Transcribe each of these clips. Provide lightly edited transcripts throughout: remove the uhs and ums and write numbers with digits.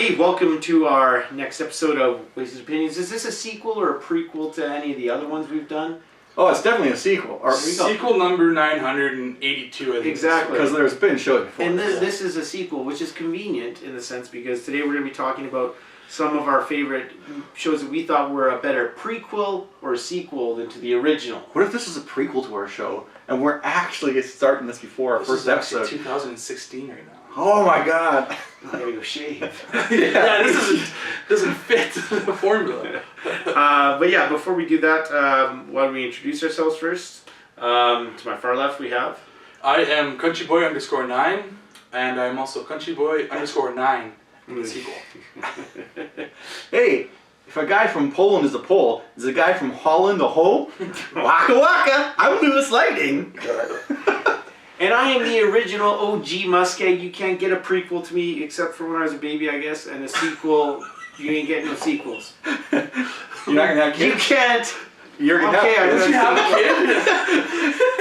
Hey, welcome to our next episode of Wasted Opinions. Is this a sequel or a prequel to any of the other ones we've done? Oh, it's definitely a sequel. Or sequel number 982, I think. Exactly. Because there's been shows before. And this is a sequel, which is convenient in the sense because today we're going to be talking about some of our favorite shows that we thought were a better prequel or sequel than to the original. What if this is a prequel to our show, and we're actually starting this before our first episode? This is 2016 right now. Oh my god. I gotta go shave. Yeah, this doesn't fit the formula. But yeah, before we do that, why don't we introduce ourselves first? To my far left we have... I am CountryBoy _9, and I'm also CountryBoy _9 in the sequel. Hey, if a guy from Poland is a Pole, is a guy from Holland a hoe? Waka waka, I'm LewisLightning. And I am the original OG MussKeg. You can't get a prequel to me except for when I was a baby, I guess, and a sequel, you ain't getting no sequels. You're not gonna have kids? You can't. You're gonna have kids. Did you have a kid?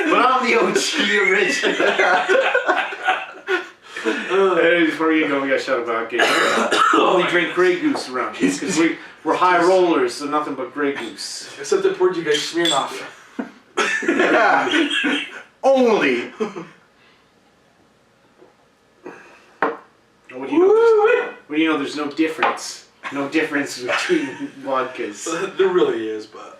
But I'm the OG original. Hey, before you go, we got to shut about game. Only drink Grey Goose around here because we're high rollers, so nothing but Grey Goose. Except the poured you guys Smirnoff. Yeah. Only. What do you know? There's no difference. No difference between vodkas. There really is, but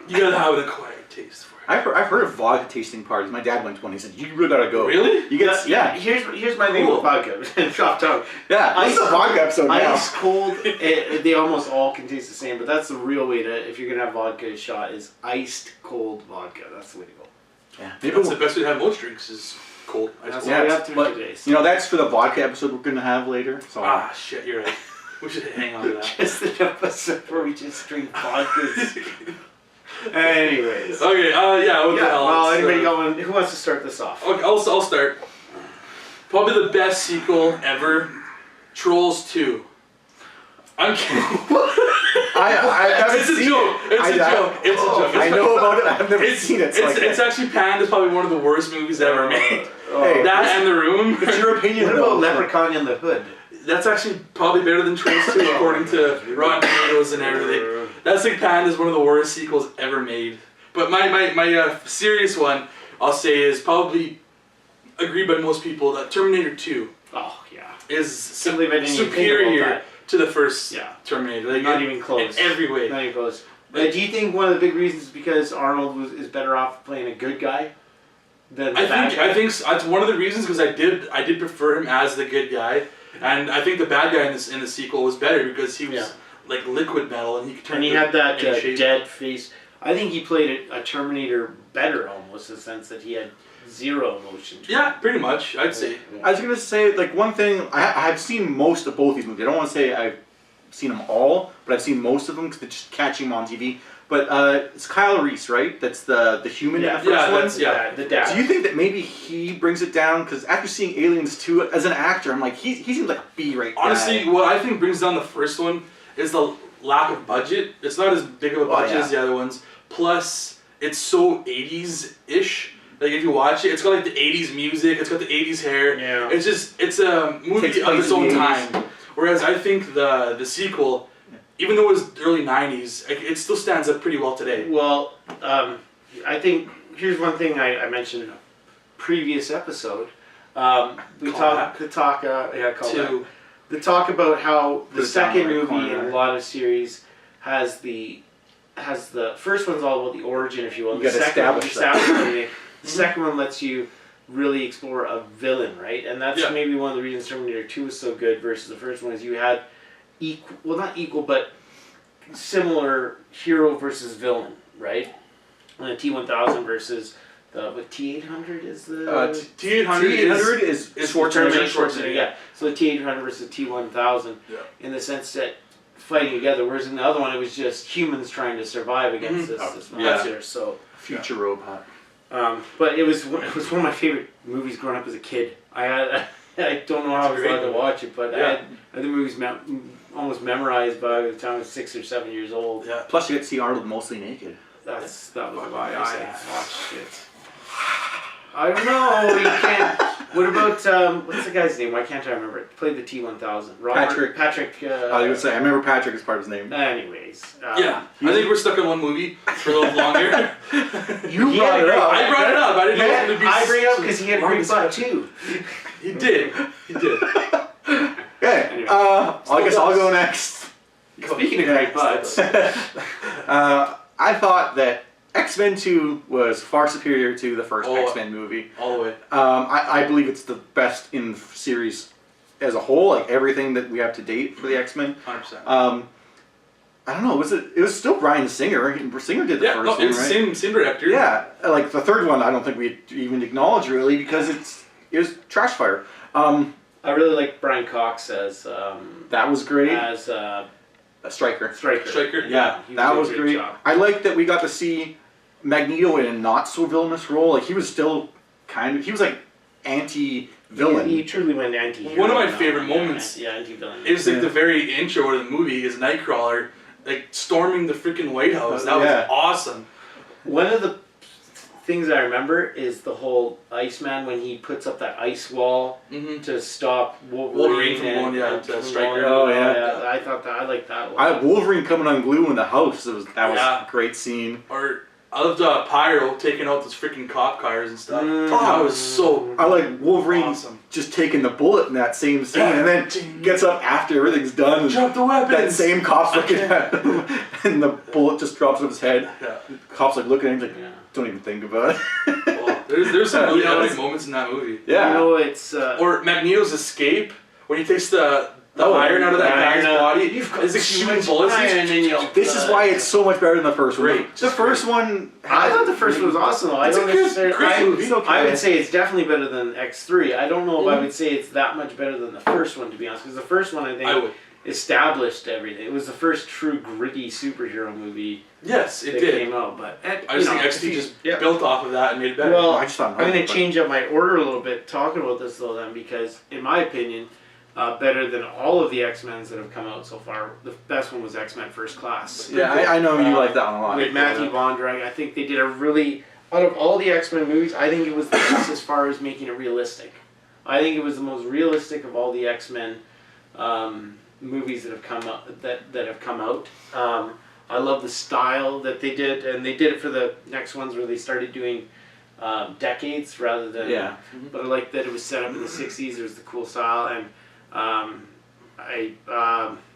you gotta have an acquired taste for it. I've heard of vodka tasting parties. My dad went to one. He said, "You really gotta go." Really? You get yeah. Here's my thing with vodka. Off topic. Yeah. This is a vodka episode now. Ice cold. They almost all can taste the same, but that's the real way to if you're gonna have vodka shot is iced cold vodka. That's the way to go. Yeah. That's the best way to have most drinks is cold. That's what we have to do today. So. You know, that's for the vodka episode we're gonna have later. So. Ah, shit, you're right. We should hang on to that. Just an episode where we just drink vodkas. Anyways. Okay, yeah, what the hell? Well, anybody got one? Who wants to start this off? Okay, I'll start. Probably the best sequel ever, Trolls 2. I'm kidding. I haven't It's a seen joke. it. It's a joke. It's a joke. I know about it. I've never seen it. So It's actually panned as probably one of the worst movies ever made. Hey, That and The Room. it's your opinion. What though. about Leprechaun in the Hood? That's actually probably better than Trolls 2 according to Rotten Tomatoes and everything. That's like panned as one of the worst sequels ever made. But my serious one, I'll say, is probably agreed by most people that Terminator 2 is superior to the first Terminator. Like, Not even close. In every way. Not even close. Do you think one of the big reasons is because Arnold is better off playing a good guy than the bad guy? I think that's one of the reasons because I did prefer him as the good guy, and I think the bad guy in the sequel was better because he was like liquid metal and he could turn. And he had that dead face. I think he played a Terminator better almost in the sense that he had zero emotion. Yeah, pretty much. I'd say. I was gonna say, like, one thing. I've seen most of both these movies. I don't want to say I've seen them all, but I've seen most of them because they're just catching them on TV. But it's Kyle Reese, right? That's the human in the first one. The dad. Do you think that maybe he brings it down? Because after seeing Aliens 2 as an actor, I'm like, he seems like a B-rate guy. Honestly, what I think brings down the first one is the lack of budget. It's not as big of a budget as the other ones. Plus, it's so 80s-ish. Like, if you watch it, it's got like the 80s music, it's got the 80s hair. Yeah. It's a movie of its own time. Whereas I think the sequel, even though it was early 90s, it still stands up pretty well today. Well, I think here's one thing I mentioned in a previous episode. We talk about how the second movie in a lot of series has the first one's all about the origin, if you will. You establish everything. The second one lets you really explore a villain, right? And that's maybe one of the reasons Terminator 2 is so good versus the first one is you had not equal, but similar hero versus villain, right? And the T-1000 versus the T-800 is the... T-800 is Schwarzenegger. Yeah. So the T-800 versus the T-1000 in the sense that fighting together, whereas in the other one it was just humans trying to survive against this monster. So future robot. But it was one of my favorite movies growing up as a kid. I don't know how I was allowed to watch it, but I had the movies almost memorized by the time I was 6 or 7 years old. Yeah. Plus, you get to see Arnold mostly naked. That was why I watched it. I don't know. You can't. What about what's the guy's name? Why can't I remember it? Played the T-1000. Robert, Patrick. I was gonna say I remember Patrick as part of his name. Anyways. Yeah, I think we're stuck in one movie for a little longer. You brought it up. I brought it up. I didn't know it would be. I bring it up because he had a great butt too. He did. Okay. Anyway. I guess I'll go next. Speaking of great butts. I thought that X-Men 2 was far superior to the first X-Men movie. All the way. I believe it's the best in the series as a whole, like everything that we have to date for the X-Men. 100%. I don't know, it was still Bryan Singer. Singer did the first one, right? Same director. Yeah, like the third one I don't think we even acknowledge really because it was trash fire. I really like Brian Cox as that was great. As a Stryker. Stryker. Yeah, that was great. Job. I like that we got to see Magneto in a not so villainous role. Like he was still he was like anti-villain. He truly went anti-hero. One of my favorite moments anti-villain. It was like the very intro of the movie is Nightcrawler like storming the freaking White House. That was awesome. One of the things I remember is the whole Iceman when he puts up that ice wall to stop Wolverine from going to Stryker. Oh yeah. I thought that I liked that one. Wolverine coming unglued in the house. That was a great scene. Or I loved Pyro taking out those freaking cop cars and stuff. That was so. I like Wolverine just taking the bullet in that same scene, and then gets up after everything's done. And drop the weapons. That same cop's looking at him, and the bullet just drops on his head. Yeah. The cop's like looking at him, like, don't even think about it. Well, there's some really epic moments in that movie. Yeah. You know, it's or Magneto's escape when he takes the iron out of that guy's body. It's like shooting bullets. This is why it's so much better than the first one. The first one. I thought the first one was awesome though. It's a great movie. I would say it's definitely better than X3. I don't know if I would say it's that much better than the first one, to be honest. Because the first one, I think, established everything. It was the first true gritty superhero movie. Yes, it that did. Came out, but I just think X3 just built off of that and made it better. Well, I just thought I'm going to change up my order a little bit talking about this though, then, because in my opinion. Better than all of the X-Men's that have come out so far. The best one was X-Men First Class. Yeah, I know you like that one a lot. With Matthew Vaughn, I think they did a really, out of all the X-Men movies, I think it was the best as far as making it realistic. I think it was the most realistic of all the X-Men movies that have come out. That have come out. I love the style that they did, and they did it for the next ones where they started doing decades rather than. But I like that it was set up in the '60s. There was the cool style and. I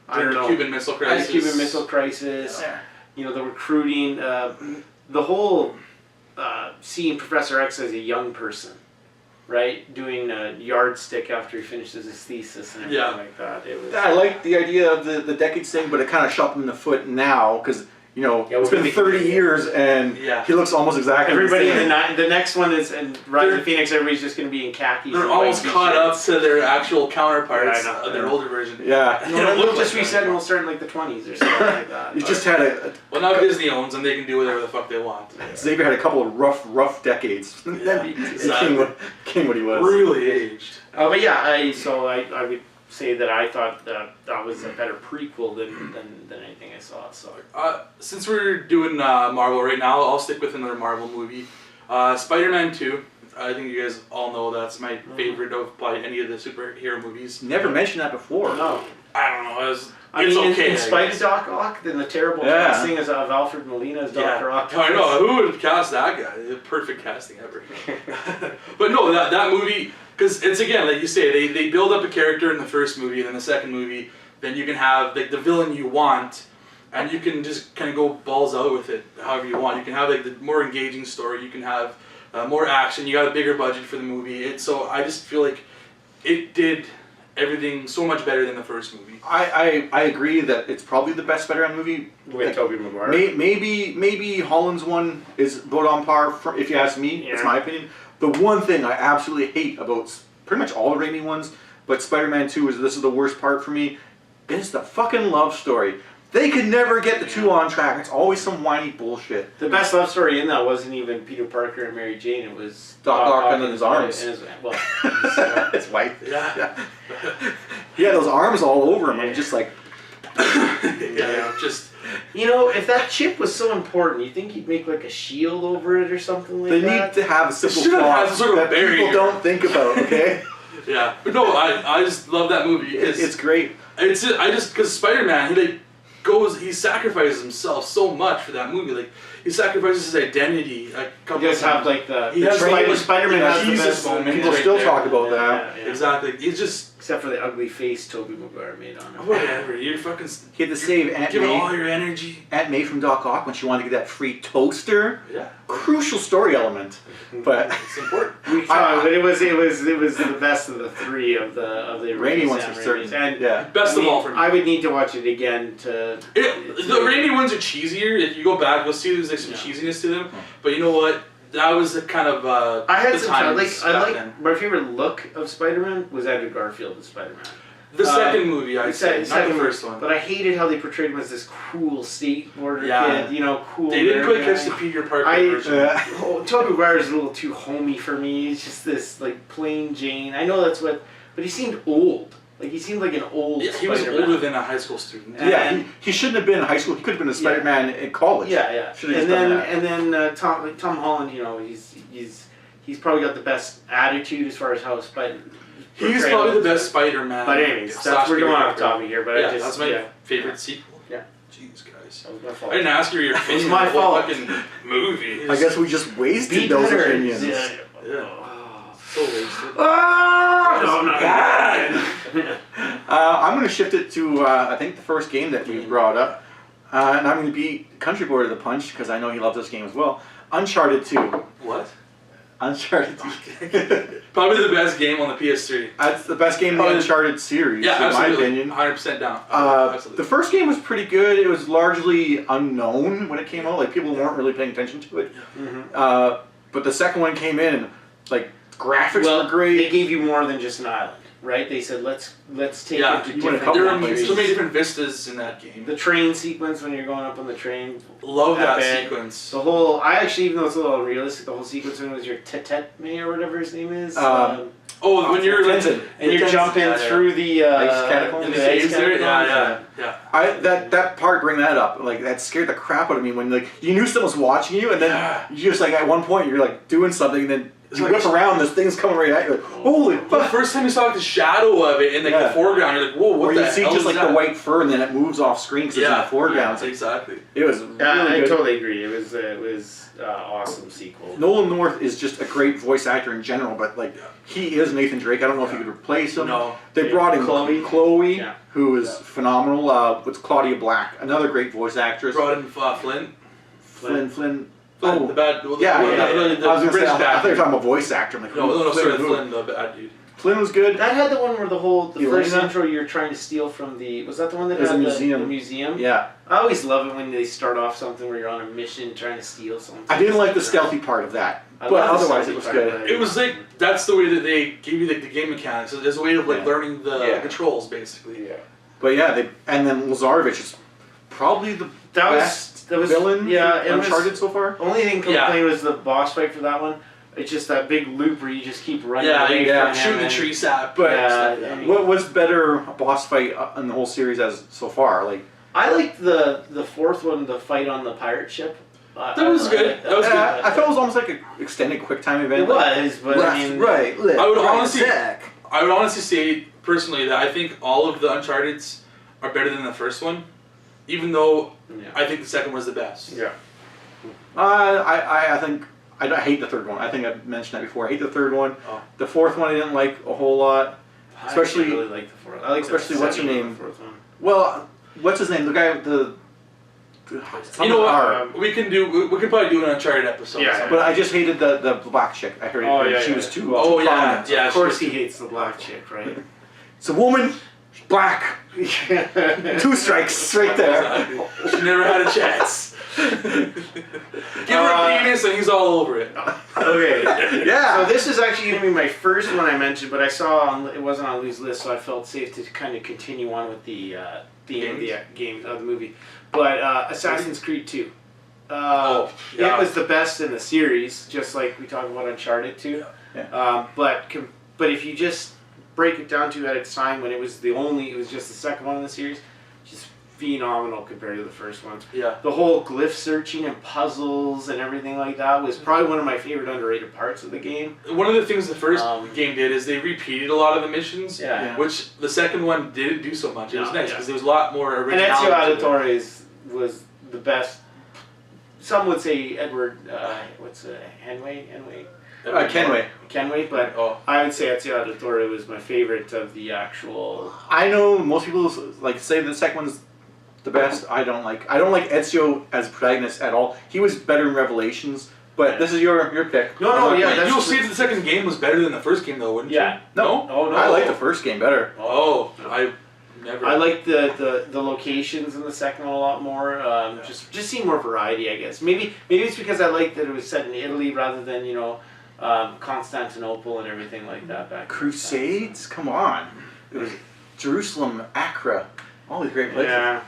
don't know. Cuban Missile Crisis. Cuban Missile Crisis. Yeah. You know, the recruiting, the whole seeing Professor X as a young person, right, doing a yardstick after he finishes his thesis and everything like that. It was. I like the idea of the decades thing, but it kind of shot him in the foot now because. You know, it's been 30 years and he looks almost exactly everybody the same. The next one is and Rise of Phoenix. Everybody's just going to be in khakis. They're almost caught up to their actual counterparts of their older version. Yeah, we'll just reset and we'll start in like the 20s or something like that. You just had well, now Disney owns them; they can do whatever the fuck they want. Xavier had a couple of rough decades. Then he became what he was. Really aged. But yeah, I would say that I thought that was a better prequel than anything I saw. So since we're doing Marvel right now, I'll stick with another Marvel movie. Spider-Man 2. I think you guys all know that's my favorite of probably any of the superhero movies. Never mentioned that before. No. I don't know. It's okay. In spite of Doc Ock, then the terrible casting of Alfred Molina as Dr. Ock. I know. Who would cast that guy? The perfect casting ever. But no, that movie, because it's again, like you say, they build up a character in the first movie, and then the second movie, then you can have like the villain you want, and you can just kind of go balls out with it however you want. You can have like the more engaging story. You can have more action. You got a bigger budget for the movie. So I just feel like it did everything so much better than the first movie. I agree that it's probably the best Spider-Man movie. With Tobey Maguire. Maybe Holland's one is about on par, if you ask me. It's my opinion. The one thing I absolutely hate about pretty much all the Raimi ones, but Spider-Man 2 this is the worst part for me, is the fucking love story. They could never get the two on track. It's always some whiny bullshit. The best love story in that wasn't even Peter Parker and Mary Jane. It was Doc Ock and his arms. His wife. Yeah. He had those arms all over him. And just like... just You know, if that chip was so important, you think you'd make like a shield over it or something like They that? need to have a simple should have plot had sort of that barrier. people don't think about, okay? Yeah, but no, I just love that movie. It's great. Because Spider-Man, he sacrifices himself so much for that movie. Like, he sacrifices his identity a couple You guys of times. have like the He has Spider-Man has the Jesus best moment. People right still there. talk about that. Yeah. Exactly. He's just Except for the ugly face Tobey Maguire made on him. whatever. You're fucking He had to save Aunt giving all May. your energy. Aunt May from Doc Ock when she wanted to get that free toaster. Yeah, Crucial story element. But it's important. We tried, but it was the best of the three of the Raimi original ones Sam for Raimi's. certain. And Yeah. Best of all for me. I would need to watch it again to. The Raimi ones are cheesier. If you go back, you'll see there's like some cheesiness to them. But you know what? That was the kind of I had the some time. times I back like then. my favorite look of Spider-Man was Andrew Garfield as Spider-Man. The second movie, I'd say, not second the first one. But I hated how they portrayed him as this cool skateboarder Yeah. kid. You know, cool. They didn't quite nerd catch guy. the Peter Parker I- version. Oh, Tobey Maguire is a little too homey for me. He's just this like plain Jane. I know that's what, but he seemed old. Like he seemed like an old. Yeah, he was Spider-Man. older than a high school student. Yeah, he shouldn't have been in high school. He could have been a Spider-Man in college. Yeah. Should've just done that. And then Tom Holland. You know, he's probably got the best attitude as far as how Spider. He's probably the best Spider-Man. But anyways, slash we're going Peter off Parker. topic here. But Yeah, I just that's my favorite sequel. Yeah. Jeez, guys. That was my fault. I didn't ask you your opinion. my on the fault. Fucking movie. I guess we just wasted those better. opinions. Yeah. Yeah. So wasted. Ah, no, I'm not bad. I'm going to shift it to, I think, the first game that we brought up. And I'm going to beat CountryBoy to the punch, because I know he loves this game as well. Uncharted 2. What? Uncharted 2. Probably the best game on the PS3. That's the best game in the Uncharted series, Yeah, in my absolutely. opinion. 100% down. The Absolutely. first game was pretty good. It was largely unknown when it came out. Like, people weren't really paying attention to it. But the second one came in, and, like, graphics were great. They gave you more than just an island, right? They said let's take Yeah, it to you went a different couple There of are places. so many different vistas in that game. The train sequence when you're going up on the train. Love that bed. sequence. The whole, I actually, even though it's a little unrealistic, the whole sequence when it was your Tetetme or whatever his name is. Oh, when you're like, Tenzin. and you're jumping through the catacombs? in the ice caves there. catacombs. Yeah. That part, bring that up. Like, that scared the crap out of me when, like, you knew someone was watching you, and then you just, like, at one point, you're, like, doing something, and then you whip around, this thing's coming right at you. Like, holy The fuck! first time you saw like the shadow of it in like the foreground, you're like, whoa, what Or the you see hell just, is like, that? the white fur, and then it moves off screen because it's in the foreground. It's like, Exactly. it was Yeah, really I good. totally agree. It was awesome sequel. Nolan North is just a great voice actor in general, but, like, he is Nathan Drake. I don't know if you could replace him. No. They brought in Chloe Yeah. who is phenomenal. With Claudia Black, another great voice actress. Brought in Flynn. Flynn. Flynn, the bad. Yeah, the I was gonna say, British I bad thought you were dude. talking about voice actor. I'm like, No, sorry, who? Flynn, the bad dude. Flynn was good. That had the one where the first Elena? intro you're trying to steal from the. Was that the one that It was had a museum. the museum? Yeah, I always love it when they start off something where you're on a mission trying to steal something. I didn't like the stealthy part of that, I but love the otherwise stealthy it was part good. of It was like that's the way that they gave you like the game mechanics. As a way of like Yeah. learning the controls, basically. Yeah. But yeah, and then Lazarevich is probably the best that was villain yeah, for it was- Uncharted so far. Only thing complaint was the boss fight for that one. It's just that big loop where you just keep running Yeah, away yeah, from shooting him the and- tree sap. But Yeah, what was better boss fight in the whole series as so far? Like, I liked the fourth one, the fight on the pirate ship. That was good. That was good. I felt it was almost like an extended quick time event. It was, but I mean, right, left, I would right, honestly- attack. I would honestly say personally that I think all of the Uncharted's are better than the first one, even though yeah. I think the second was the best. Yeah. I think I hate the third one. I think I've mentioned that before. I hate the third one. Oh. The fourth one I didn't like a whole lot. Especially- I really like the fourth. I like especially the what's her second name? one, the fourth one. Well, what's his name? The guy with the You know R. what? We can probably do an Uncharted episode. Yeah. But I just hated the black chick. I heard Oh, yeah, she yeah. was too. Oh, too yeah, prominent. yeah. Of course, he hates the black chick, right? It's a woman. She's black. 2 strikes right there. Exactly. She never had a chance. Give her a penis and he's all over it. Okay. Yeah. So this is actually going to be my first one I mentioned, but I saw it wasn't on Lou's list, so I felt safe to kind of continue on with the theme of the game of the movie. But Assassin's Creed 2. Yeah. It was the best in the series, just like we talked about Uncharted 2. Yeah. But if you just break it down to at its time when it was just the second one in the series, just phenomenal compared to the first one. Yeah. The whole glyph searching and puzzles and everything like that was probably one of my favorite underrated parts of the game. One of the things the first game did is they repeated a lot of the missions, which the second one didn't do so much. It was nice because there was a lot more originality. And Ezio Auditore was the best. Some would say Edward, Kenway, but I would say Ezio Auditore was my favorite of the actual. I know most people like to say the second one's the best. I don't like Ezio as protagonist at all. He was better in Revelations, but this is your pick. You'll say the second game was better than the first game, though, wouldn't you? No. Oh no. I like the first game better. I like the locations in the second one a lot more. Just seeing more variety, I guess. Maybe it's because I like that it was set in Italy rather than Constantinople and everything like that back. Crusades, come on! It was Jerusalem, Accra, all these great places. Yeah,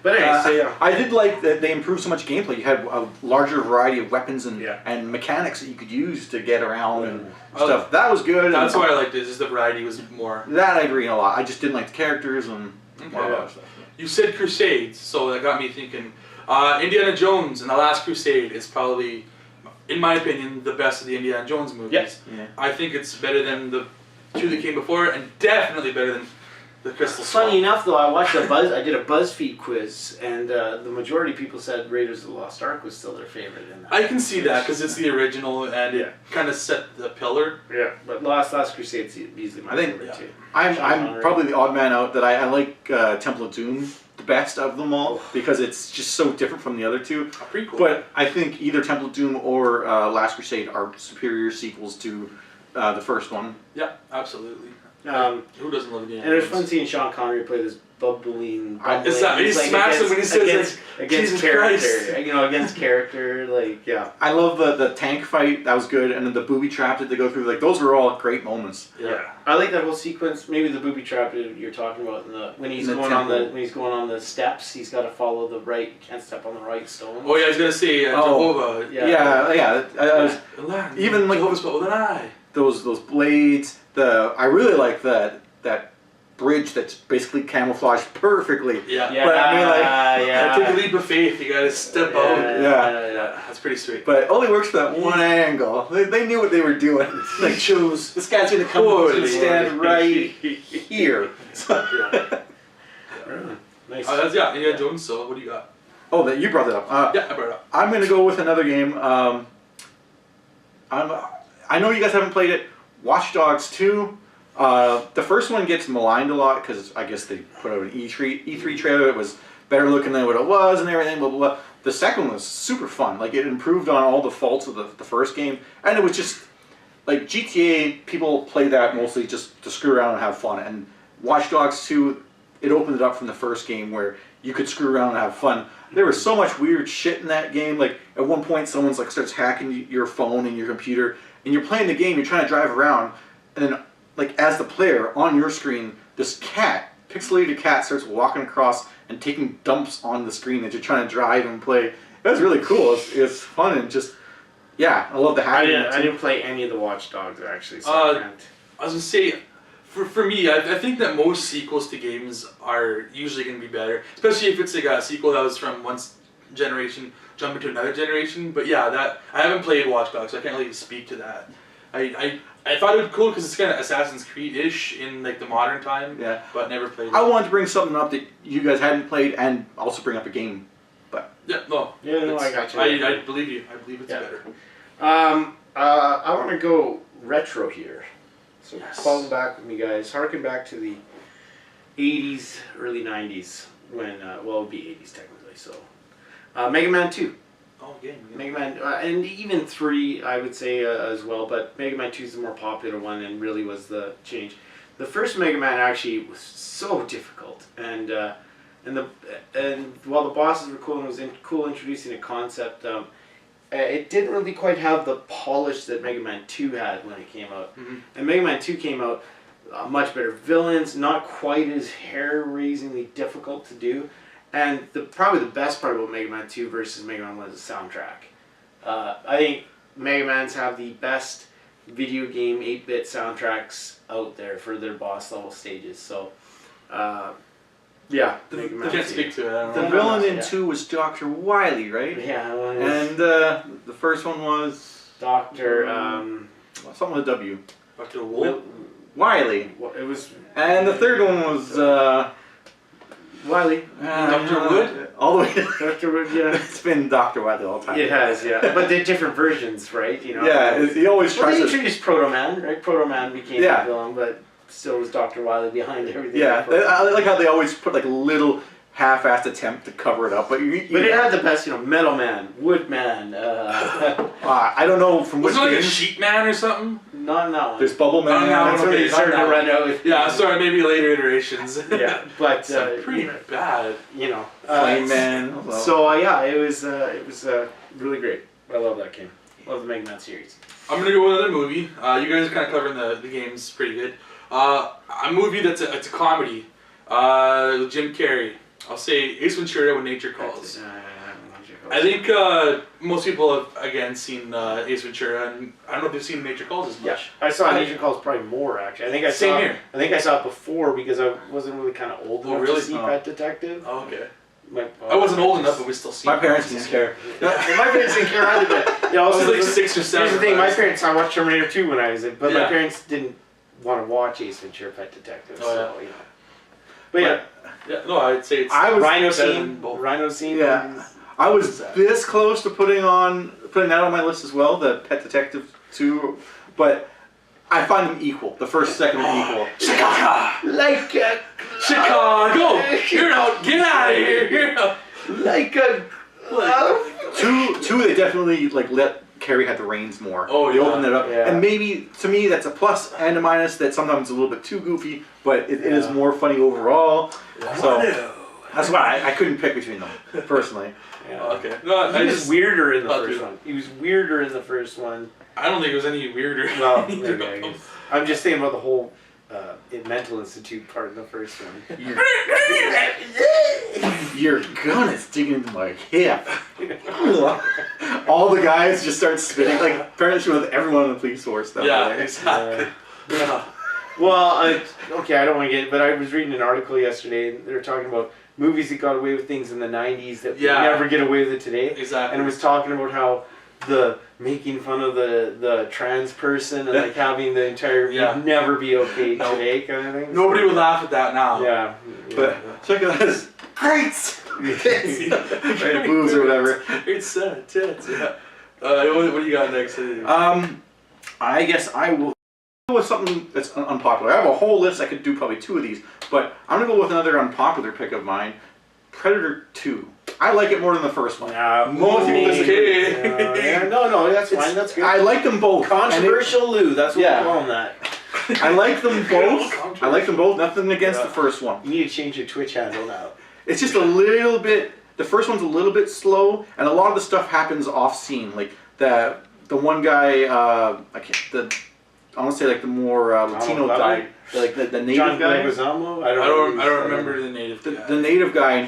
but anyway, I did like that they improved so much gameplay. You had a larger variety of weapons and mechanics that you could use to get around and stuff. That was good. That's why I liked it. Is the variety was more. That I agree a lot. I just didn't like the characters and more other stuff. You said Crusades, so that got me thinking. Indiana Jones and the Last Crusade is probably, in my opinion, the best of the Indiana Jones movies. Yes. Yeah. I think it's better than the two that came before, and definitely better than the Crystal Skull. Funny enough, though, I did a BuzzFeed quiz, and the majority of people said Raiders of the Lost Ark was still their favorite. I can see that because it's the original and it kind of set the pillar. Yeah, but Last Crusade's easily my favorite too. I'm probably the odd man out that I like Temple of Doom the best of them all because it's just so different from the other two. A prequel. But I think either Temple of Doom or Last Crusade are superior sequels to the first one. Yeah, absolutely. Who doesn't love a game? And it was fun seeing Sean Connery play this bubbling. He smacks him when he says against character. Against character. I love the tank fight. That was good, and then the booby trap that they go through. Like those were all great moments. Yeah, I like that whole sequence. Maybe the booby trap you're talking about when he's going on the steps. He's got to follow the right. Can't step on the right stone. Oh yeah, I was gonna say Jehovah. Even like Jehovah's but with an eye. Those blades. I really like that bridge that's basically camouflaged perfectly. Yeah. But I take a leap of faith. You gotta step out. Yeah. That's pretty sweet. But it only works for that one angle. They knew what they were doing. They chose this guy's gonna come and stand right here. Nice. Indiana Jones. So what do you got? Oh, that you brought that up. I brought it up. I'm gonna go with another game. I know you guys haven't played it. Watch Dogs 2. The first one gets maligned a lot because I guess they put out an E3 trailer. It was better looking than what it was and everything. Blah, blah, blah. The second one was super fun. Like it improved on all the faults of the first game, and it was just like GTA. People play that mostly just to screw around and have fun. And Watch Dogs 2, it opened it up from the first game where you could screw around and have fun. There was so much weird shit in that game. Like at one point, someone's like starts hacking your phone and your computer. And you're playing the game, you're trying to drive around, and then, like, as the player, on your screen, this pixelated cat starts walking across and taking dumps on the screen as you're trying to drive and play. It was really cool. It's fun and just, I love the hacking. I didn't play any of the Watch Dogs, actually, so I can't. I was going to say, for me, I think that most sequels to games are usually going to be better, especially if it's like a sequel that was from one generation jump into another generation, but that I haven't played Watch Dogs, so I can't really speak to that. I thought it would be cool because it's kind of Assassin's Creed-ish in like the modern time, but never played it. I wanted to bring something up that you guys hadn't played and also bring up a game, but I got you. I believe you. I believe it's better. I want to go retro here, so fall back with me, guys. Harken back to the 80s, early 90s when it would be 80s technically. So. Mega Man 2. Oh, game. Mega Man, and even 3, I would say as well, but Mega Man 2 is the more popular one and really was the change. The first Mega Man actually was so difficult, and while the bosses were cool and it was cool introducing a concept, it didn't really quite have the polish that Mega Man 2 had when it came out. Mm-hmm. And Mega Man 2 came out much better villains, not quite as hair-raisingly difficult to do. And probably the best part about Mega Man 2 versus Mega Man 1 is the soundtrack. I think Mega Mans have the best video game 8-bit soundtracks out there for their boss level stages. So Yeah. I can't speak to it. I don't The know. villain in 2 was Dr. Wily, right? Yeah. Well, And the first one was Doctor. something with a W. Dr. Wolf. Wiley. It was And the third one was Wiley. Dr. Wood? All the way. Doctor Wood. Yeah. It's been Dr. Wily all the time. It has, yeah. But they're different versions, right? You know. Yeah, he always Well, tries they to. introduced Proto Man, right? Proto Man became the villain, but still was Dr. Wily behind everything. Yeah, I like how they always put like a little half-assed attempt to cover it up, but But it had the best, Metal Man, Wood Man. I don't know from which Was it like a game. sheet man or something? Not in that one. There's Bubble Man. No, That's when okay, they started to not run that out. Yeah, sorry, maybe later iterations. Yeah, but Pretty bad. Flame Man. So yeah, it was really great. I love that game. Love the Mega Man series. I'm gonna go with another movie. You guys are kind of covering the games pretty good. A movie it's a comedy. With Jim Carrey. I'll say Ace Ventura: When Nature Calls. I think most people have again seen Ace Ventura, and I don't know if they've seen Nature Calls as much. I saw Nature Calls probably more actually. I think I saw. Same here. I think I saw it before because I wasn't really kind of old enough to see Pet Detective. Oh, okay. I wasn't old enough, but we still see. My parents didn't care. My parents didn't care either. But I was like 6 or 7. Here's the thing: my parents. I watched Terminator 2 when I was in, but my Yeah. parents didn't want to watch Ace Ventura: Pet Detective. Oh, So But yeah, Yeah, no, I'd say it's Rhino better scene. than both. Rhino scene. Yeah. I was this close to putting that on my list as well, the Pet Detective 2, but I find them equal. The first, second are equal. Chicago! Like a Chicago! You're out! Get out of here! You're out! like a. Two, they definitely let Carrie have the reins more. Oh, They yeah. opened it up. Yeah. And maybe, to me, that's a plus and a minus, that sometimes it's a little bit too goofy, but it is more funny overall. Yeah. So that's why I couldn't pick between them, personally. Yeah. Okay. No, He was weirder in the I'll first do it. one. He was weirder in the first one. I don't think it was any weirder. Well, Either maybe I of them. guess. I'm just thinking about the whole mental institute part in the first one. Your gun is digging into my hip. All the guys just start spitting, like pretty much with everyone in the police force. That Yeah, way. exactly. Yeah. Well, okay, I don't want to get, but I was reading an article yesterday, and they were talking about movies that got away with things in the 90s that would never get away with it today. Exactly. And it was talking about how the making fun of the trans person and having the entire would never be okay today kind of thing. Nobody would laugh at that now. Yeah. But check out this. Great! Right, boobs or whatever. It's tits. Yeah. What do you got next? I guess I will go with something that's unpopular. I have a whole list. I could do probably 2 of these, but I'm gonna go with another unpopular pick of mine, Predator 2. I like it more than the first one. Most people disagree. No, that's fine. That's good. I like them both. Controversial Lou. That's what we call him that. I like them both. I like them both. Nothing against the first one. You need to change your Twitch handle now. It's just a little bit. The first one's a little bit slow, and a lot of the stuff happens off scene. Like the one guy, I want to say like the more Latino guy, like the native John guy. Leguizamo? I don't remember the native guy. The native guy, and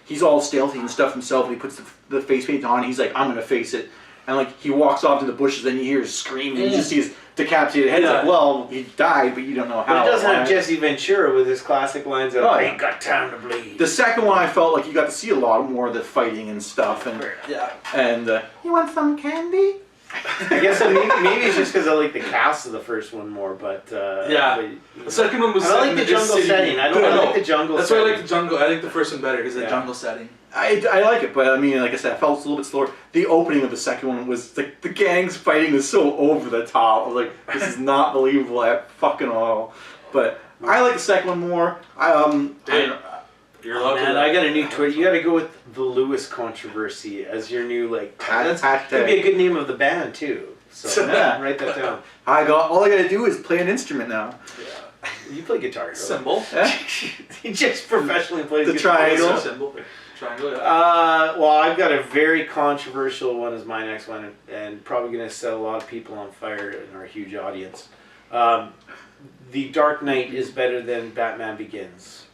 he's all stealthy and stuff himself. And he puts the face paint on. He's like, I'm gonna face it, and like he walks off to the bushes, and you hear his screaming. And you just see his decapitated head. It's like, well, he died, but you don't know how. But it doesn't have Jesse Ventura with his classic lines of, I ain't got time to bleed. The second one, I felt like you got to see a lot more of the fighting and stuff, and you want some candy? I guess maybe it's just because I like the cast of the first one more, but the second one was. I like the jungle setting. I like the jungle. That's why I like the jungle. I like the first one better because the jungle setting. I like it, but I mean, like I said, I felt it's a little bit slower. The opening of the second one was like the gangs fighting was so over the top. I was like, this is not believable at fucking all. But I like the second one more. You're allowed man, I got a new Twitter. You got to go with the Lewis controversy as your new Hashtag. Could be a good name of the band too. So write that down. All I gotta do is play an instrument now. Yeah. You play guitar, right? Symbol. He just professionally plays the guitar. triangle. Symbol. Triangle. Well, I've got a very controversial one as my next one, and probably going to set a lot of people on fire in our huge audience. The Dark Knight is better than Batman Begins.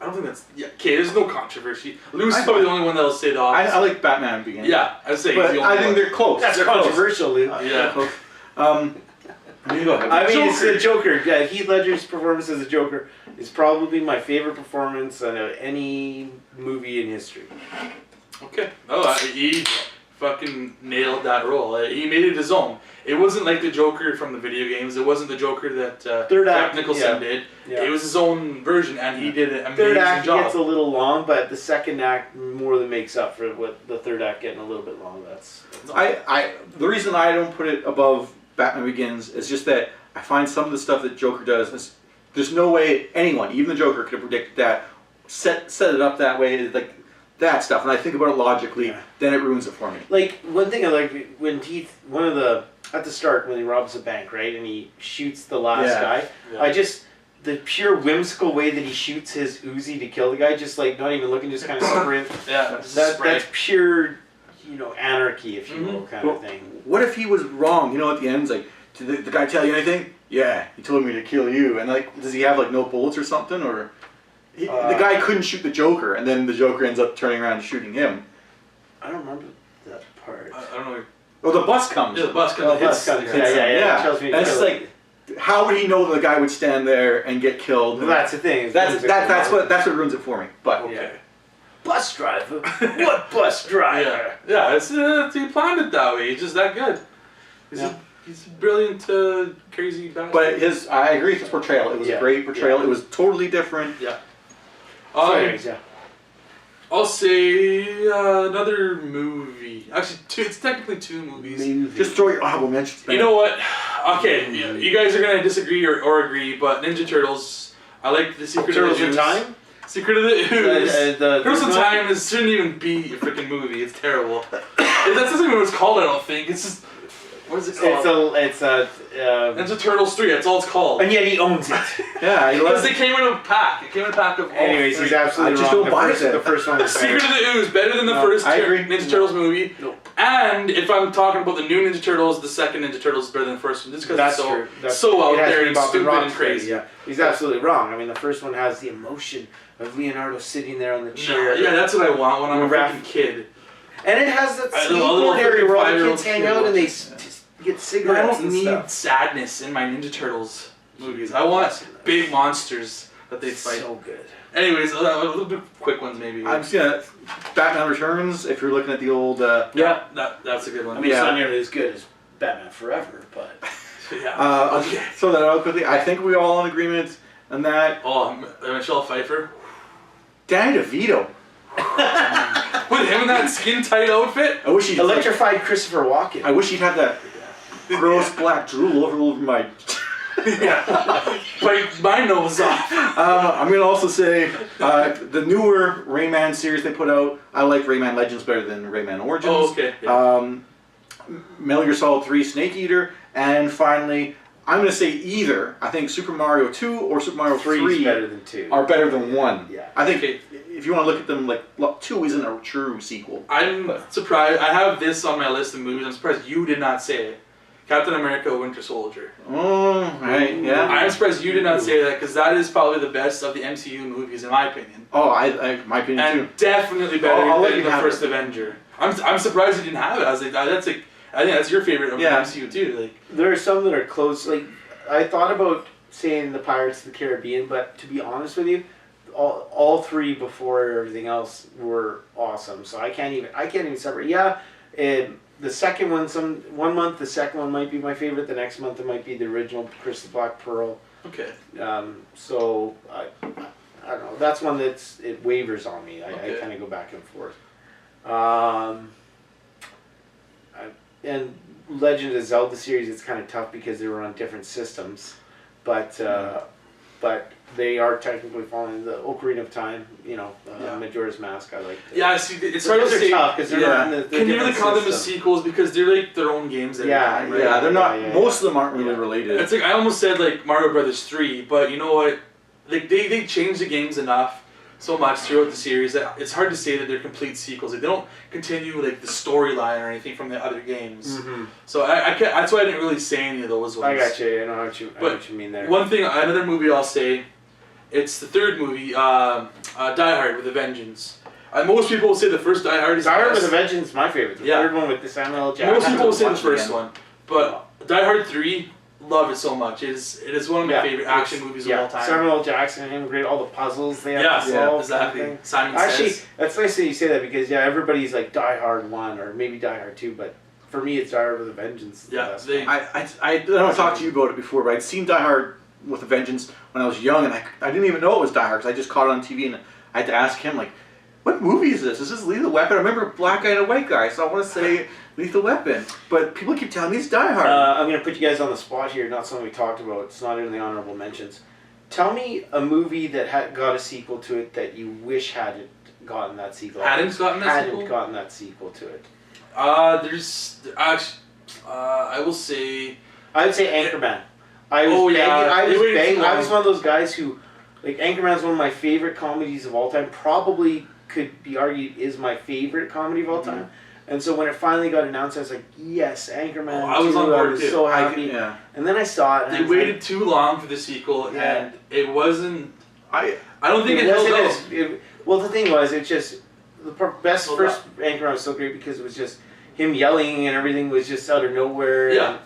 I don't think that's... Yeah, okay, there's no controversy. Lewis is probably the only one that'll say the opposite. I like Batman Begins. Yeah, I'd say but he's the only I think one. they're close. That's they're controversial, Lou. Yeah. You go ahead. I mean, it's the Joker. Yeah, Heath Ledger's performance as a Joker is probably my favorite performance out of any movie in history. Okay. Oh, he fucking nailed that role. He made it his own. It wasn't like the Joker from the video games. It wasn't the Joker that Jack Nicholson did. Yeah. It was his own version, and he did an amazing third act job. gets a little long, but the second act more than makes up for what the third act getting a little bit long. That's the reason I don't put it above Batman Begins is just that I find some of the stuff that Joker does is there's no way anyone, even the Joker, could have predicted that, set it up that way, like that stuff. And I think about it logically, then it ruins it for me. Like one thing I like when at the start when he robs the bank, right, and he shoots the last guy. Yeah. The pure whimsical way that he shoots his Uzi to kill the guy, just like not even looking, just kind of sprint. That's pure, anarchy, if you will, kind of thing. What if he was wrong? At the end, it's like, did the guy tell you anything? Yeah, he told me to kill you. And like, does he have like no bullets or something? Or the guy couldn't shoot the Joker, and then the Joker ends up turning around and shooting him. I don't remember that part. I don't know. Oh, the bus comes. Yeah, the bus comes. Yeah. And it's like, how would he know that the guy would stand there and get killed? Well, that's the thing. That's what ruins it for me. But okay. Bus driver? What bus driver? Yeah, he planned it that way. He's just that good. He's brilliant, crazy bastard. But I agree with his portrayal. It was a great portrayal. It was totally different. Yeah. I'll say another movie. Actually, it's technically two movies. Just throw your honorable mentions. You know what? Okay, you guys are gonna disagree or agree, but Ninja Turtles. I like the Secret Turtles of the Ooze. in Time. Secret of the Ooze. Turtles in Time shouldn't even be a freaking movie. It's terrible. That doesn't even what it's called. I don't think it's just. What is it called? It's Ninja Turtles 3, that's all it's called. And yet he owns it. Because they came in a pack. It came in a pack of all Anyways, three. He's absolutely wrong. Don't buy it. The first one was Secret of the Ooze, better than the first Ninja Turtles movie. Nope. And if I'm talking about the new Ninja Turtles, the second Ninja Turtles is better than the first one. Just because it's so out there and stupid and crazy. Yeah. He's absolutely wrong. I mean, the first one has the emotion of Leonardo sitting there on the chair. Yeah, that's what I want when I'm a freaking kid. And it has that skateboard area where all the kids hang out and they get cigarettes. I don't need sadness in my Ninja Turtles movies. I want big monsters that they fight. So good. Anyways, a little bit quick ones maybe. I'm just gonna Batman Returns. If you're looking at the old, that's a good one. I mean, it's not nearly as good as Batman Forever, but I'll just throw that out quickly. I think we all in agreement on that. Oh, Michelle Pfeiffer, Danny DeVito. With him in that skin tight outfit. I wish he'd electrified Christopher Walken. I wish he'd had that gross black drool over my. Bite my nose off. I'm gonna also say the newer Rayman series they put out. I like Rayman Legends better than Rayman Origins. Oh, okay. Yeah. Metal Gear Solid 3 Snake Eater, and finally I'm gonna say either. I think Super Mario 2 or Super Mario 3 better than 2. Are better than 1. Yeah. I think if you want to look at them, like 2 isn't a true sequel. I'm surprised. I have this on my list of movies. I'm surprised you did not say it. Captain America: Winter Soldier. Oh, right, yeah. I'm surprised you did not say that because that is probably the best of the MCU movies in my opinion. Oh, my opinion too. And definitely better than the first Avenger. I'm surprised you didn't have it. I think that's your favorite of the MCU too. Like there are some that are close. Like I thought about saying the Pirates of the Caribbean, but to be honest with you, all 3 before everything else were awesome. So I can't even separate. Yeah, the second one, one month the second one might be my favorite. The next month it might be the original Crystal Black Pearl. Okay. So I don't know. That's one it wavers on me. I kind of go back and forth. And Legend of Zelda series, it's kind of tough because they were on different systems, but they are technically following the Ocarina of Time. Majora's Mask. I like. Yeah, see, it's hard to say. Tough because they're not in the Can you really call them as sequels because they're like their own games? Every time, right? Yeah, they're not. Most of them aren't really related. It's like I almost said like Mario Brothers 3, but you know what? Like they changed the games enough so much throughout the series that it's hard to say that they're complete sequels. Like, they don't continue like the storyline or anything from the other games. Mm-hmm. So I can't. That's why I didn't really say any of those ones. I got you. I know what you mean there. One thing, another movie I'll say, it's the third movie, Die Hard with a Vengeance. Most people will say the first Die Hard is Die Hard with a Vengeance is my favorite. The third one with the Samuel L. Jackson. Most people will say the first one, but Die Hard 3, love it so much. It is one of my favorite action movies of all time. Samuel L. Jackson and him, great. All the puzzles they have to solve. Yeah, exactly. Simon Says. That's nice that you say that because everybody's like Die Hard 1 or maybe Die Hard 2, but for me it's Die Hard with a Vengeance. Yeah, I don't want to talk to you about it before, but I'd seen Die Hard with a Vengeance when I was young, and I didn't even know it was Die Hard because I just caught it on TV, and I had to ask him like, what movie is this? Is this Lethal Weapon? I remember Black Guy and a White Guy, so I want to say Lethal Weapon. But people keep telling me it's Die Hard. I'm going to put you guys on the spot here, not something we talked about. It's not in the honorable mentions. Tell me a movie that got a sequel to it that you wish hadn't gotten that sequel. Hadn't gotten that sequel to it. There's actually, I will say... I would say Anchorman. I was one of those guys who... Like, Anchorman's one of my favorite comedies of all time. Probably could be argued is my favorite comedy of all time. And so when it finally got announced, I was like, yes, Anchorman. I was on board too. So happy. And then I saw it. And they waited too long for the sequel, and it wasn't... I don't think it held up. Well, the thing was, it just... The first Anchorman was so great because it was just him yelling and everything was just out of nowhere. Yeah.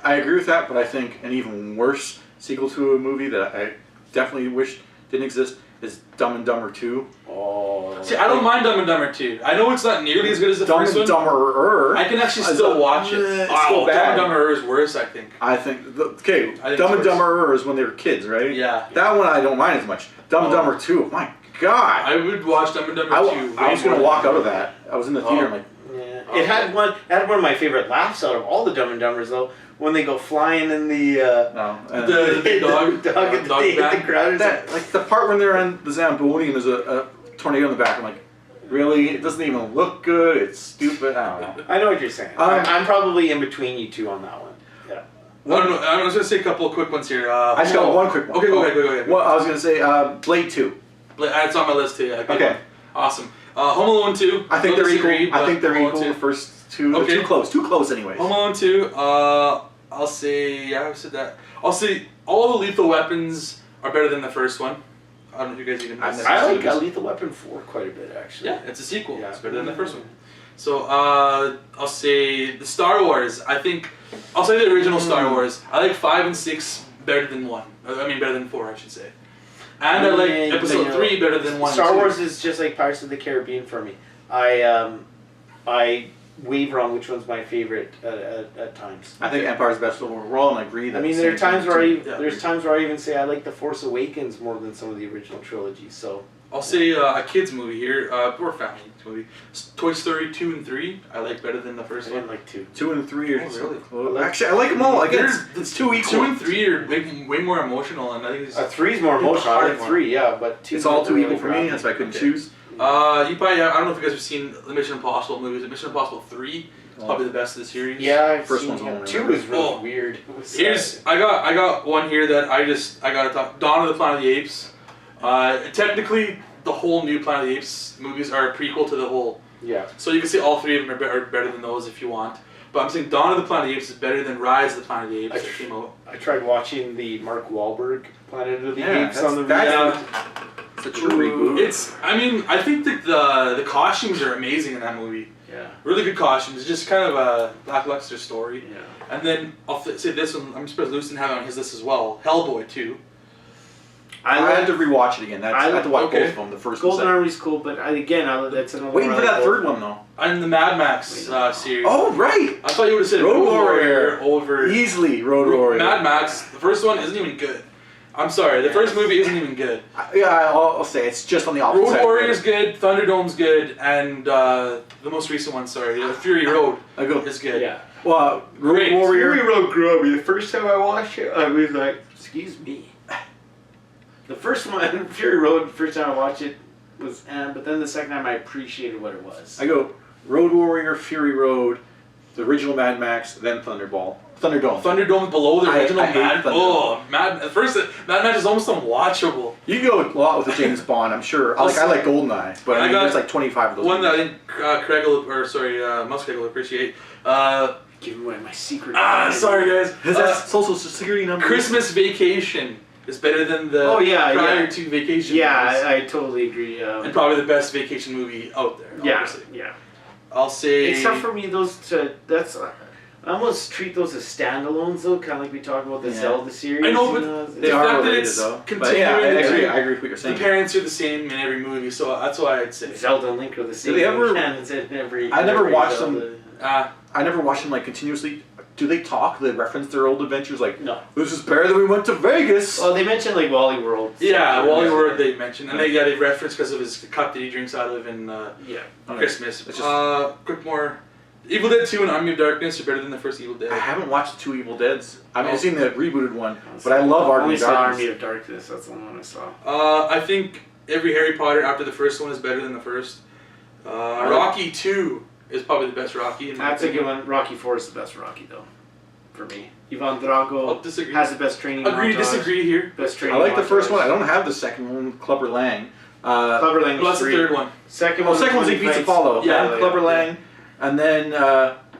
I agree with that, but I think an even worse sequel to a movie that I definitely wish didn't exist is Dumb and Dumber 2. Oh. See, I don't mind Dumb and Dumber 2. I know it's not nearly as good as the first one. Dumb and Dumber. I can actually still watch it. It's so bad. Dumb and Dumber is worse, I think. Dumb and Dumber is when they were kids, right? Yeah. That one I don't mind as much. Dumb and Dumber 2, my God. I would watch Dumb and Dumber 2. I was going to walk out of that. I was in the theater, I'm like... Yeah. It had one of my favorite laughs out of all the Dumb and Dumbers, though. When they go flying in the dog and they hit the ground. Like the part when they're on the Zamboni and there's a tornado in the back. I'm like, really? It doesn't even look good. It's stupid. I don't know. I know what you're saying. I'm probably in between you two on that one. Yeah. I was going to say a couple of quick ones here. I just got one quick one. Okay, go ahead. Well, I was going to say Blade 2. It's on my list too. Okay. Awesome. Home Alone 2. I think they're equal. I think they're equal. The first two. Okay. Too close anyways. Home Alone 2. I'll say, I said that. I'll say all the Lethal Weapons are better than the first one. I don't know if you guys even know. I like Lethal Weapon 4 quite a bit, actually. Yeah, it's a sequel. Yeah. It's better than the first one. So, I'll say the Star Wars. I'll say the original Star Wars. I like 5 and 6 better than 1. Better than 4, I should say. And I like Episode 3 better than 1 Star Wars is just like Pirates of the Caribbean for me. I waver on which one's my favorite at times. I think Empire's best overall, and I agree that. There are times where I even say I like The Force Awakens more than some of the original trilogies. So I'll say a kids movie here, or family movie. Toy Story 2 and 3 I like better than the first one. I didn't like 2. 2 and 3 are really close. Actually, I like them all. Again, it's 2 equal. 2 and 3 are way more emotional, and I think 3's more emotional. I like 3, yeah, but 2. It's all 2 equal for me. That's why I couldn't choose. You probably, I don't know if you guys have seen the Mission Impossible movies. Mission Impossible 3 is probably the best of the series. Yeah, first one's only 2 is really weird. I got one here that I gotta talk. Dawn of the Planet of the Apes. Technically, the whole new Planet of the Apes movies are a prequel to the whole. Yeah. So you can say all 3 of them are better than those if you want. But I'm saying Dawn of the Planet of the Apes is better than Rise of the Planet of the Apes that came out. I tried watching the Mark Wahlberg Planet of the Apes on the It's a true reboot. I think that the costumes are amazing in that movie. Yeah. Really good costumes. It's just kind of a lackluster story. Yeah. And then I'll say this one. I'm surprised Lucian have it on his list as well. Hellboy 2. I had to rewatch it again. I had to watch both of them. The first one. Golden Army's cool, but that's another. Waiting for that third one though. And the Mad Max series. Oh right. I thought you would have said Road Warrior over. Easily Road Warrior. Mad Max. The first one isn't even good. I'm sorry. The first movie isn't even good. I'll say it's just on the opposite side. Road Warrior's good. Thunderdome's good, and the most recent one, Fury Road is good. Yeah. Well, Road Warrior. Fury Road grew on me. The first time I watched it, I was like, excuse me. The first one, Fury Road, the first time I watched it was, but then the second time I appreciated what it was. I go Road Warrior, Fury Road, the original Mad Max, then Thunderdome. Thunderdome below the original Mad. The first Mad Max is almost unwatchable. You go a lot with the James Bond, I'm sure. I like GoldenEye, but there's like 25 of those. One that I think MussKeg will appreciate. Giving away my secret. Sorry guys. Is that Social Security number? Christmas Vacation is better than the prior two Vacation movies. I totally agree. And probably the best vacation movie out there. Obviously. Yeah. I'll say it's tough for me. That's I almost treat those as standalones though, kind of like we talked about the Zelda series. I know, but they the are fact that related it's though. continuing. I agree with what you're saying. The parents are the same in every movie, so that's why I'd say Zelda and Link are the same. Do they ever? In every. I never watched Zelda. them. I never watched them like continuously. Do they talk? Do they reference their old adventures? Like, no. This is better than we went to Vegas. Well, they mentioned like Wally World. Yeah, Wally World they mentioned, and they reference because of his cup that he drinks out of in Christmas. It's just, quick more. Evil Dead 2 and Army of Darkness are better than the first Evil Dead. I haven't watched the 2 Evil Deads. I've seen the rebooted one, but I love Army of Darkness. Army of Darkness. That's the one I saw. I think every Harry Potter after the first one is better than the first. Rocky 2 is probably the best Rocky. That's a good one. Rocky 4 is the best Rocky though, for me. Ivan Drago has the best training. Agree, disagree here. Best training. I like the first one. I don't have the second one, Clubber Lang. Clubber Lang was the third one. Second one. Second one's a Pizza Apollo. Yeah, Clubber Lang, and then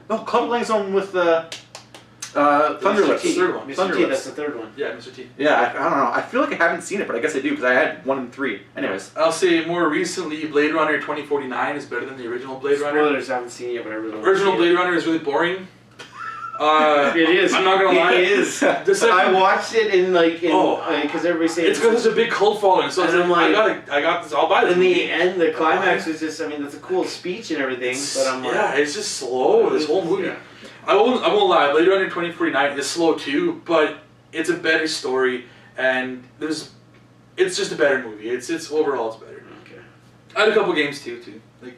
Clubber Lang's on with Thunderlips. The third one. Mr. T, that's the third one. Yeah, Mr. T. Yeah, I don't know. I feel like I haven't seen it, but I guess I do because I had 1 and 3. Anyways, I'll say more recently, Blade Runner 2049 is better than the original Blade Runner. Spoilers, I haven't seen it yet, but I really Original Blade Runner is really boring. It is. I'm not gonna lie. It is. I watched it because everybody saying it's because there's a big cult following. So I'm like, I got this. I'll buy this. In the end, the climax was just. I mean, that's a cool speech and everything, but I'm like, it's just slow. This whole movie. Yeah. I won't lie. Blade Runner 2049 is slow too, but it's a better story, and it's just a better movie. It's overall it's better. Okay. I had a couple games too. Like,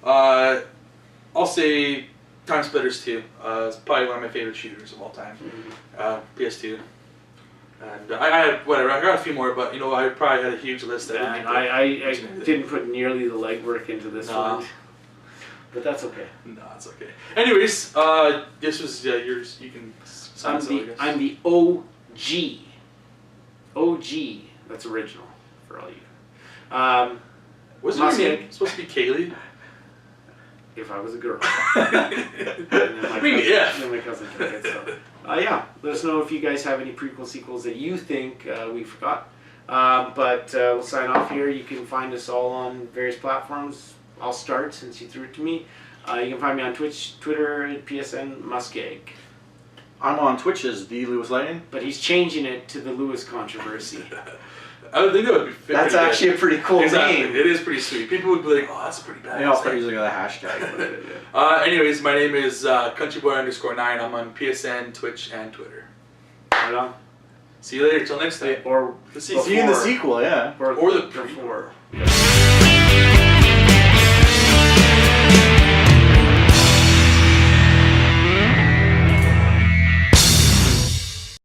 I'll say Time Splitters 2. It's probably one of my favorite shooters of all time. PS2. And I had whatever. I got a few more, but I probably had a huge list. I didn't put nearly the legwork into this one. But that's okay. No, it's okay. Anyways, this was yours. You can sign us out, I'm the OG. OG. That's original for all you. What's your name? It's supposed to be Kaylee. If I was a girl. Then my cousin took it. So. Let us know if you guys have any prequel sequels that you think we forgot. But we'll sign off here. You can find us all on various platforms. I'll start since you threw it to me. You can find me on Twitch, Twitter, and PSN MussKeg. I'm on Twitch as the LewisLightning. But he's changing it to the Lewis controversy. I would think that would be That's actually a pretty cool name. It is pretty sweet. People would be like, oh, that's a pretty bad name. I'll start using the hashtag. Anyways, my name is CountryBoy_9. I'm on PSN, Twitch, and Twitter. Right on. See you later. Till next time. Or see you in the sequel, yeah. Or the before.